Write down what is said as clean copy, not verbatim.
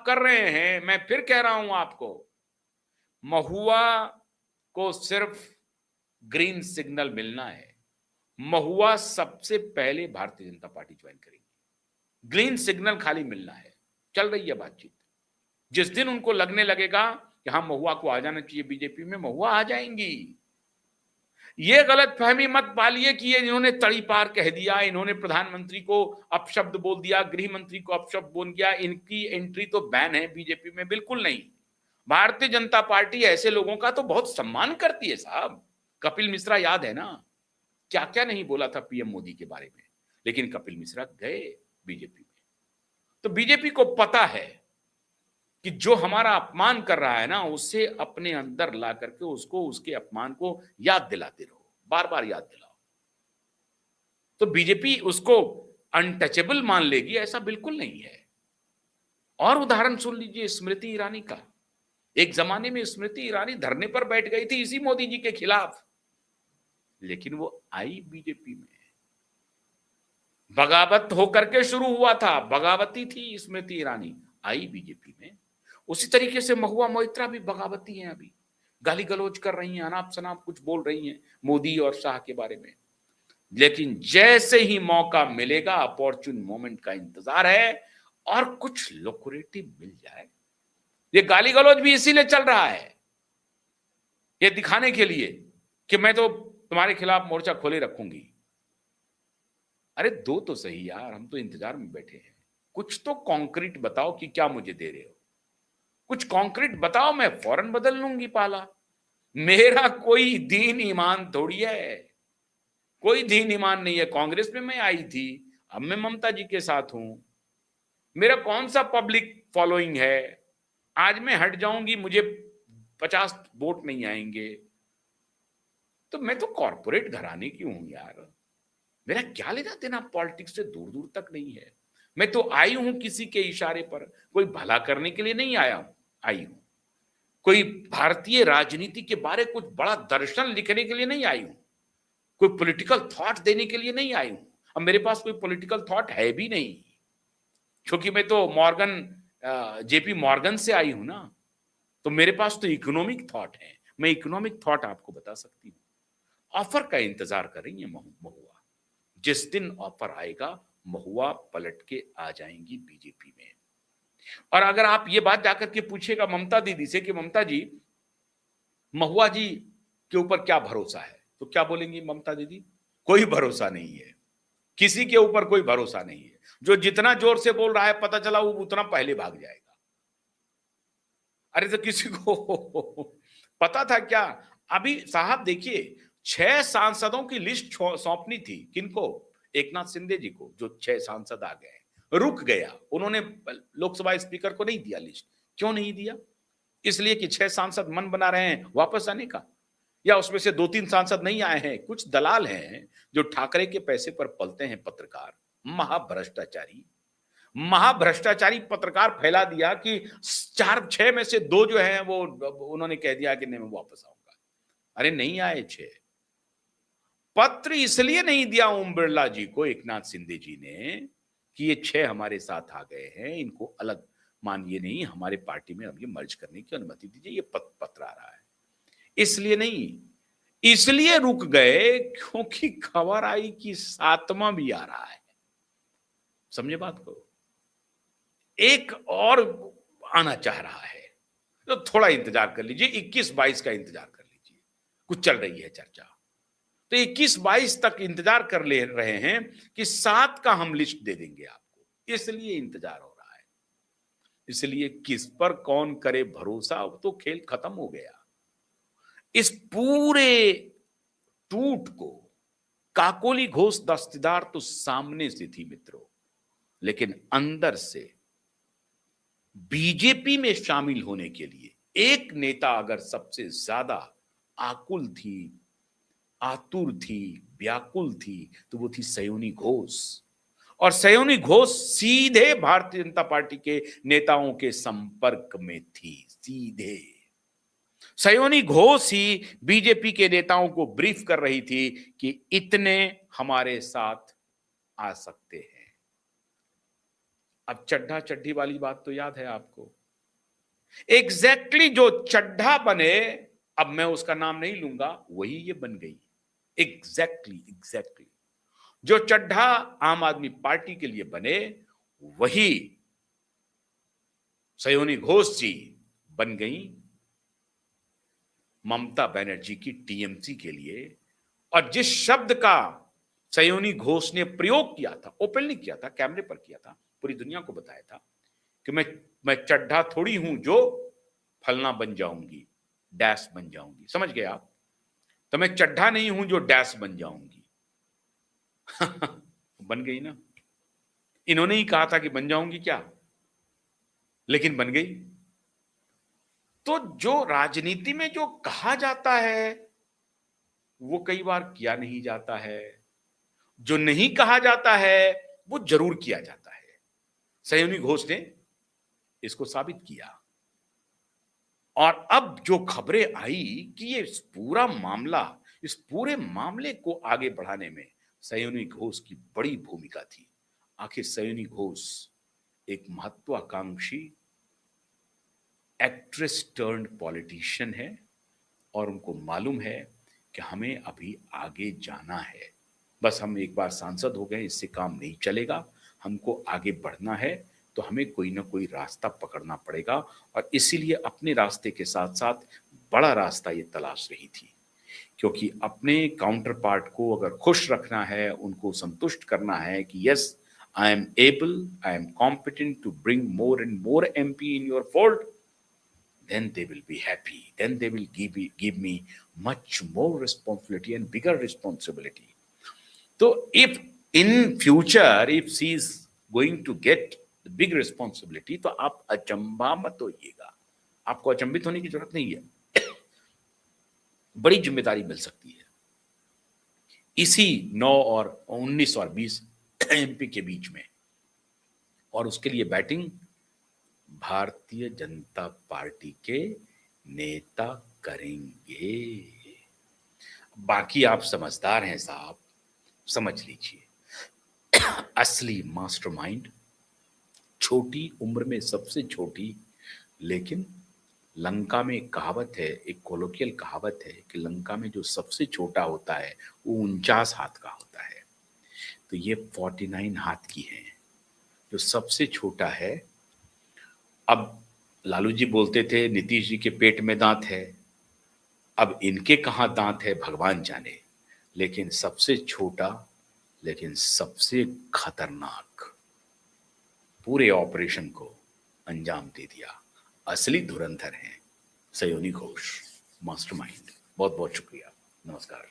आप कर रहे हैं, मैं फिर कह रहा हूं आपको, महुआ को सिर्फ ग्रीन सिग्नल मिलना है। महुआ सबसे पहले भारतीय जनता पार्टी ज्वाइन करेगी, ग्रीन सिग्नल खाली मिलना है। चल रही है बातचीत। जिस दिन उनको लगने लगेगा कि हाँ महुआ को आ जाना चाहिए बीजेपी में, महुआ आ जाएंगी। ये गलत फहमी मत पालिए कि ये इन्होंने तड़ी पार कह दिया, इन्होंने प्रधानमंत्री को अपशब्द बोल दिया, गृह मंत्री को अपशब्द बोल दिया, इनकी एंट्री तो बैन है बीजेपी में। बिल्कुल नहीं। भारतीय जनता पार्टी ऐसे लोगों का तो बहुत सम्मान करती है साहब। कपिल मिश्रा याद है ना, क्या क्या नहीं बोला था पीएम मोदी के बारे में, लेकिन कपिल मिश्रा गए बीजेपी में। तो बीजेपी को पता है कि जो हमारा अपमान कर रहा है ना, उसे अपने अंदर ला करके उसको, उसके अपमान को याद दिलाते रहो, बार बार याद दिलाओ। तो बीजेपी उसको अनटचेबल मान लेगी, ऐसा बिल्कुल नहीं है। और उदाहरण सुन लीजिए स्मृति ईरानी का। एक जमाने में स्मृति ईरानी धरने पर बैठ गई थी इसी मोदी जी के खिलाफ, लेकिन वो आई बीजेपी में। बगावत होकर के शुरू हुआ था, बगावती थी स्मृति ईरानी, आई बीजेपी में। उसी तरीके से महुआ मोइत्रा भी बगावती हैं, अभी गाली गलौज कर रही हैं, अनाप शनाप कुछ बोल रही हैं मोदी और शाह के बारे में। लेकिन जैसे ही मौका मिलेगा, अपॉर्चुन मोमेंट का इंतजार है, और कुछ लुक्रेटिव मिल जाए। ये गाली गलौज भी इसीलिए चल रहा है, ये दिखाने के लिए कि मैं तो तुम्हारे खिलाफ मोर्चा खोले रखूंगी। अरे दो तो सही यार, हम तो इंतजार में बैठे हैं। कुछ तो कॉन्क्रीट बताओ कि क्या मुझे दे रहे हो, कुछ कॉन्क्रीट बताओ, मैं फौरन बदल लूंगी पाला। मेरा कोई दीन ईमान थोड़ी है, कोई दीन ईमान नहीं है। कांग्रेस में मैं आई थी, अब मैं ममता जी के साथ हूं। मेरा कौन सा पब्लिक फॉलोइंग है, आज मैं हट जाऊंगी मुझे 50 वोट नहीं आएंगे। तो मैं तो कॉर्पोरेट घराने की हूं यार, मेरा क्या लेना देना पॉलिटिक्स से दूर दूर तक नहीं है। मैं तो आई हूं किसी के इशारे पर, कोई भला करने के लिए नहीं आई हूं, कोई भारतीय राजनीति के बारे कुछ बड़ा दर्शन लिखने के लिए नहीं आई हूं, कोई पॉलिटिकल थॉट देने के लिए नहीं आई हूं। अब मेरे पास कोई पॉलिटिकल थॉट है भी नहीं, क्योंकि मैं तो जेपी मॉर्गन से आई हूं ना। तो मेरे पास तो इकोनॉमिक थॉट है, मैं इकोनॉमिक थॉट आपको बता सकती हूं। ऑफर का इंतजार कर रही है महुआ, जिस दिन ऑफर आएगा महुआ पलट के आ जाएंगी बीजेपी में। और अगर आप ये बात जाकर के पूछेगा ममता दीदी से कि ममता जी महुआ जी के ऊपर क्या भरोसा है, तो क्या बोलेंगी ममता दीदी? कोई भरोसा नहीं है, किसी के ऊपर कोई भरोसा नहीं है। जो जितना जोर से बोल रहा है, पता चला वो उतना पहले भाग जाएगा। अरे तो किसी को पता था क्या? अभी साहब देखिए, 6 सांसदों की लिस्ट सौंपनी थी, किनको? एकनाथ शिंदे जी को, जो 6 सांसद आ गए, रुक गया। उन्होंने लोकसभा स्पीकर को नहीं दिया लिस्ट। क्यों नहीं दिया? इसलिए कि 6 सांसद मन बना रहे हैं वापस आने का, या उसमें से 2-3 सांसद नहीं आए हैं। कुछ दलाल हैं जो ठाकरे के पैसे पर पलते हैं, पत्रकार, महाभ्रष्टाचारी महाभ्रष्टाचारी पत्रकार फैला दिया कि 4-6 में से 2 जो हैं वो उन्होंने कह दिया कि नहीं मैं वापस आऊंगा। अरे नहीं आए 6। पत्र इसलिए नहीं दिया ओम बिरला जी को एकनाथ शिंदे जी ने कि ये 6 हमारे साथ आ गए हैं, इनको अलग मानिए नहीं, हमारे पार्टी में अब ये मर्ज करने की अनुमति दीजिए, ये पत्र आ रहा है। इसलिए नहीं, इसलिए रुक गए क्योंकि खबर आई कि 7वां भी आ रहा है। समझे बात को? एक और आना चाह रहा है, तो थोड़ा इंतजार कर लीजिए, 21-22 का इंतजार कर लीजिए, कुछ चल रही है चर्चा। तो 21-22 तक इंतजार कर ले रहे हैं कि 7 का हम लिस्ट दे देंगे आपको, इसलिए इंतजार हो रहा है। इसलिए किस पर कौन करे भरोसा, अब तो खेल खत्म हो गया। इस पूरे टूट को काकोली घोष दस्तीदार तो सामने से थी मित्रों, लेकिन अंदर से बीजेपी में शामिल होने के लिए एक नेता अगर सबसे ज्यादा आकुल थी, आतुर थी, व्याकुल थी, तो वो थी सयोनी घोष। और सयोनी घोष सीधे भारतीय जनता पार्टी के नेताओं के संपर्क में थी, सीधे। सयोनी घोष ही बीजेपी के नेताओं को ब्रीफ कर रही थी कि इतने हमारे साथ आ सकते हैं। अब चड्ढा चड्ढी वाली बात तो याद है आपको। एग्जैक्टली जो चड्ढा बने, अब मैं उसका नाम नहीं लूंगा, वही ये बन गई। एग्जैक्टली जो चड्ढा आम आदमी पार्टी के लिए बने, वही सयोनी घोष जी बन गई ममता बनर्जी की टीएमसी के लिए। और जिस शब्द का सयोनी घोष ने प्रयोग किया था, ओपनली किया था, कैमरे पर किया था, पूरी दुनिया को बताया था कि मैं चड्ढा थोड़ी हूं जो फलना बन जाऊंगी, डैश बन जाऊंगी। समझ गए आप? तो मैं चड्ढा नहीं हूं जो डैश बन जाऊंगी। बन गई ना। इन्होंने ही कहा था कि बन जाऊंगी क्या, लेकिन बन गई। तो जो राजनीति में जो कहा जाता है वो कई बार किया नहीं जाता है, जो नहीं कहा जाता है वो जरूर किया जाता है। सयोनी घोष ने इसको साबित किया। और अब जो खबरें आई कि ये इस पूरे मामले को आगे बढ़ाने में सयोनी घोष की बड़ी भूमिका थी। आखिर सयोनी घोष एक महत्वाकांक्षी एक्ट्रेस टर्न्ड पॉलिटिशियन है और उनको मालूम है कि हमें अभी आगे जाना है। बस हम एक बार सांसद हो गए इससे काम नहीं चलेगा, हमको आगे बढ़ना है, तो हमें कोई ना कोई रास्ता पकड़ना पड़ेगा। और इसीलिए अपने रास्ते के साथ साथ बड़ा रास्ता ये तलाश रही थी, क्योंकि अपने काउंटर पार्ट को अगर खुश रखना है, उनको संतुष्ट करना है कि yes I am able, I am competent to bring more and more MP in your fold, then they will be happy. Then they will give me much more responsibility and bigger responsibility. So if in future, if she is going to get the big responsibility, तो आप अचंभा मत होइएगा, आपको अचंभित होने की जरूरत नहीं है। बड़ी जिम्मेदारी मिल सकती है इसी 9 और 19 और 20 एमपी के बीच में, और उसके लिए बैटिंग भारतीय जनता पार्टी के नेता करेंगे। बाकी आप समझदार हैं साहब, समझ लीजिए। असली मास्टरमाइंड, छोटी उम्र में सबसे छोटी, लेकिन लंका में एक कहावत है, एक कोलोकियल कहावत है कि लंका में जो सबसे छोटा होता है वो 49 हाथ का होता है। तो ये 49 हाथ की है, जो सबसे छोटा है। अब लालू जी बोलते थे नीतीश जी के पेट में दांत है, अब इनके कहां दांत है भगवान जाने, लेकिन सबसे छोटा लेकिन सबसे खतरनाक पूरे ऑपरेशन को अंजाम दे दिया। असली धुरंधर हैं सयोनी घोष, मास्टरमाइंड। बहुत बहुत शुक्रिया, नमस्कार।